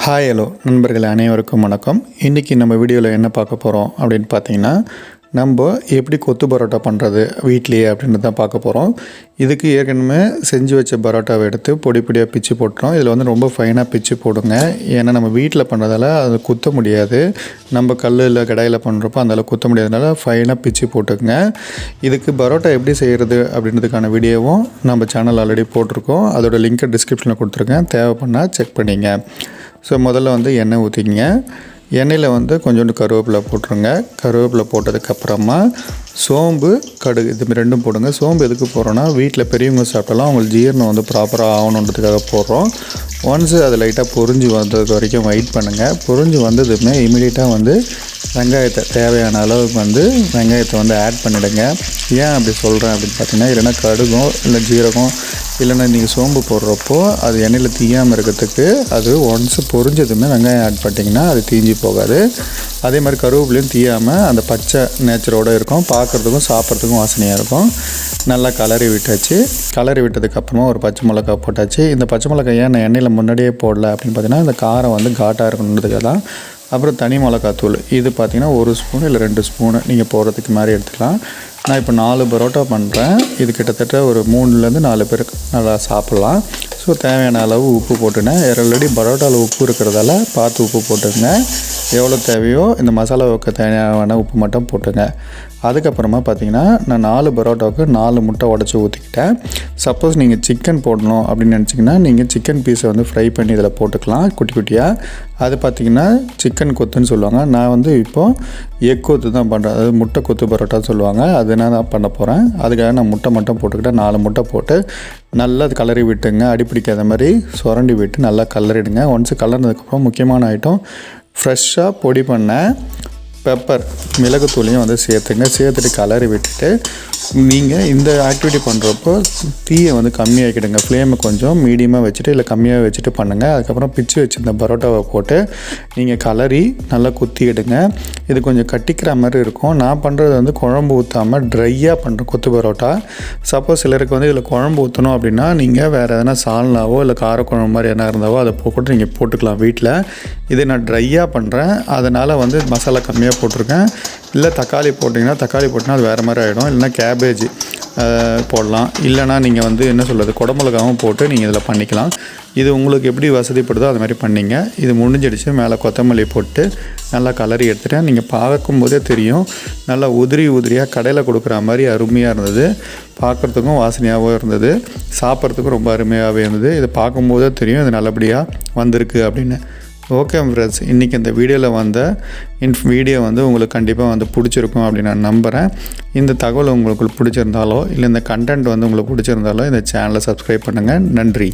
Hi hello நண்பர்கள் அனைவருக்கும் வணக்கம். இன்றைக்கி நம்ம வீடியோவில் என்ன பார்க்க போகிறோம் அப்படின்னு பார்த்தீங்கன்னா, நம்ம எப்படி கொத்து பரோட்டா பண்ணுறது வீட்லேயே அப்படின்னு தான் பார்க்க போகிறோம். இதுக்கு ஏற்கனவே செஞ்சு வச்ச பரோட்டாவை எடுத்து பொடி பொடியாக பிச்சு போட்டுறோம். இதில் வந்து ரொம்ப ஃபைனாக பிச்சு போடுங்க. ஏன்னா நம்ம வீட்டில் பண்ணுறதால அது குத்த முடியாது. நம்ம கல்லில் கடாயில் பண்ணுறப்போ அந்தளவு குத்த முடியாதனால ஃபைனாக பிச்சு போட்டுக்குங்க. இதுக்கு பரோட்டா எப்படி செய்கிறது அப்படின்றதுக்கான வீடியோவும் நம்ம சேனல் ஆல்ரெடி போட்டிருக்கோம். அதோடய லிங்க்கை டிஸ்கிரிப்ஷனில் கொடுத்துருக்கேன். தேவைப்பட்டால் செக் பண்ணிங்க. ஸோ முதல்ல வந்து எண்ணெய் ஊற்றிக்கிங்க. எண்ணெயில் வந்து கொஞ்சோண்டு கருவேப்பிலை போட்டுருங்க. கருவேப்பிலை போட்டதுக்கப்புறமா சோம்பு, கடுகு இது ரெண்டும் போடுங்க. சோம்பு எதுக்கு போடுறோன்னா, வீட்டில் பெரியவங்க சாப்பிட்டாலும் அவங்களுக்கு ஜீரணம் வந்து ப்ராப்பராக ஆகணுன்றதுக்காக போடுறோம். ஒன்ஸு அது லைட்டாக பொரிஞ்சு வந்தது வரைக்கும் வெயிட் பண்ணுங்கள். பொரிஞ்சு வந்ததுமே இமீடியட்டாக வந்து வெங்காயத்தை தேவையான அளவுக்கு வந்து வெங்காயத்தை வந்து ஆட் பண்ணிவிடுங்க. ஏன் அப்படி சொல்கிறேன் அப்படின்னு பார்த்தீங்கன்னா, இல்லைன்னா கடுகும் இல்லை ஜீரகம் இல்லைன்னா நீங்கள் சோம்பு போடுறப்போ அது எண்ணெயில் தீயாமல் இருக்கிறதுக்கு அது ஒன்ஸு பொரிஞ்சதுமே வெங்காயம் ஆட் பண்ணிட்டிங்கன்னா அது தீஞ்சி போகாது. அதே மாதிரி கருவேப்பிலையும் தீயாமல் அந்த பச்சை நேச்சரோடு இருக்கும். பார்க்குறதுக்கும் சாப்பிட்றதுக்கும் வாசனையாக இருக்கும். நல்லா கலரி விட்டாச்சு. கலரி விட்டதுக்கப்புறமா ஒரு பச்சை மிளகா போட்டாச்சு. இந்த பச்சை மிளகாய் ஏன் நான் எண்ணெயில் முன்னாடியே போடல அப்படின்னு பார்த்தீங்கன்னா, இந்த காரம் வந்து காட்டாக இருக்கணுன்றதுக்காக தான். அப்புறம் தனி மிளகாத்தூள் இது பார்த்திங்கன்னா 1 ஸ்பூன் இல்லை 2 ஸ்பூனு நீங்கள் போடுறதுக்கு மாதிரி எடுத்துக்கலாம். நான் இப்போ 4 பரோட்டா பண்ணுறேன். இது கிட்டத்தட்ட ஒரு 3லேருந்து 4 பேருக்கு நல்லா சாப்பிட்லாம். ஸோ தேவையான அளவு உப்பு போட்டுனேன். ஆல்ரெடி பரோட்டாவில் உப்பு இருக்கிறதால பார்த்து உப்பு போட்டுங்க. எவ்வளோ தேவையோ இந்த மசாலா வைக்க தேவையான உப்பு மட்டும் போட்டுங்க. அதுக்கப்புறமா பார்த்திங்கன்னா, நான் 4 பரோட்டாவுக்கு 4 முட்டை உடச்சி ஊற்றிக்கிட்டேன். சப்போஸ் நீங்கள் சிக்கன் போடணும் அப்படின்னு நினச்சிங்கன்னா, நீங்கள் சிக்கன் பீஸை வந்து ஃப்ரை பண்ணி இதில் போட்டுக்கலாம் குட்டி குட்டியாக. அது பார்த்திங்கன்னா சிக்கன் கொத்துன்னு சொல்லுவாங்க. நான் வந்து இப்போது எக் கொத்து தான் பண்ணுறேன். அதாவது முட்டை கொத்து பரோட்டான்னு சொல்லுவாங்க. அது நான் தான் பண்ண போகிறேன். அதுக்காக நான் முட்டை மட்டும் போட்டுக்கிட்டேன். 4 முட்டை போட்டு நல்லா கலரி விட்டுங்க. அடிப்பிடிக்காத மாதிரி சுரண்டி விட்டு நல்லா கலரிடுங்க. ஒன்ஸு கலர்னதுக்கப்புறம் முக்கியமான ஐட்டம், ஃப்ரெஷ்ஷாக பொடி பண்ண பெப்பர் மிளகுத்தூளையும் வந்து சேர்த்துட்டு கலரி விட்டுட்டு நீங்கள் இந்த ஆக்டிவிட்டி பண்ணுறப்போ தீயை வந்து கம்மியாக்கிடுங்க. ஃப்ளேமை கொஞ்சம் மீடியமாக வச்சுட்டு இல்லை கம்மியாக வச்சுட்டு பண்ணுங்கள். அதுக்கப்புறம் பிச்சு வச்சுருந்த பரோட்டாவை போட்டு நீங்கள் கலரி நல்லா குத்திக்கிடுங்க. இது கொஞ்சம் கட்டிக்கிற மாதிரி இருக்கும். நான் பண்ணுறது வந்து குழம்பு ஊற்றாமல் ட்ரையாக பண்ணுறேன் கொத்து பரோட்டா. சப்போஸ் சிலருக்கு வந்து இதில் குழம்பு ஊற்றணும் அப்படின்னா நீங்கள் வேறு எதனா சால்னாவோ இல்லை காரக்குழம்பு மாதிரி என்ன இருந்தாவோ அதை போட்டு நீங்கள் போட்டுக்கலாம் வீட்டில். இதை நான் ட்ரையாக பண்ணுறேன். அதனால் வந்து மசாலா கம்மியாக போட்டிருக்கேன். இல்லை தக்காளி போட்டிங்கன்னா அது வேறு மாதிரி ஆகிடும். இல்லைனா கேபேஜ் போடலாம். இல்லைனா நீங்கள் வந்து என்ன சொல்கிறது, குடமிளகாவும் போட்டு நீங்கள் இதில் பண்ணிக்கலாம். இது உங்களுக்கு எப்படி வசதிப்படுதோ அது மாதிரி பண்ணிங்க. இது முடிஞ்சிடுச்சு. மேலே கொத்தமல்லி போட்டு நல்லா கலரி எடுத்துட்டேன். நீங்கள் பார்க்கும்போதே தெரியும், நல்லா உதிரியாக கடையில் கொடுக்குற மாதிரி அருமையாக இருந்தது. பார்க்குறதுக்கும் வாசனையாகவும் இருந்தது. சாப்பிட்றதுக்கும் ரொம்ப அருமையாகவே இருந்தது. இதை பார்க்கும்போதே தெரியும் இது நல்லபடியாக வந்திருக்கு அப்படின்னு. ஓகே ஃப்ரெண்ட்ஸ், இன்றைக்கி இந்த வீடியோவில் வந்த வீடியோ வந்து உங்களுக்கு கண்டிப்பாக வந்து பிடிச்சிருக்கும் அப்படின்னு நான் நம்புகிறேன். இந்த தகவல் உங்களுக்கு பிடிச்சிருந்தாலோ இல்லை இந்த கண்டென்ட் வந்து உங்களுக்கு பிடிச்சிருந்தாலோ இந்த சேனலை சப்ஸ்கிரைப் பண்ணுங்கள். நன்றி.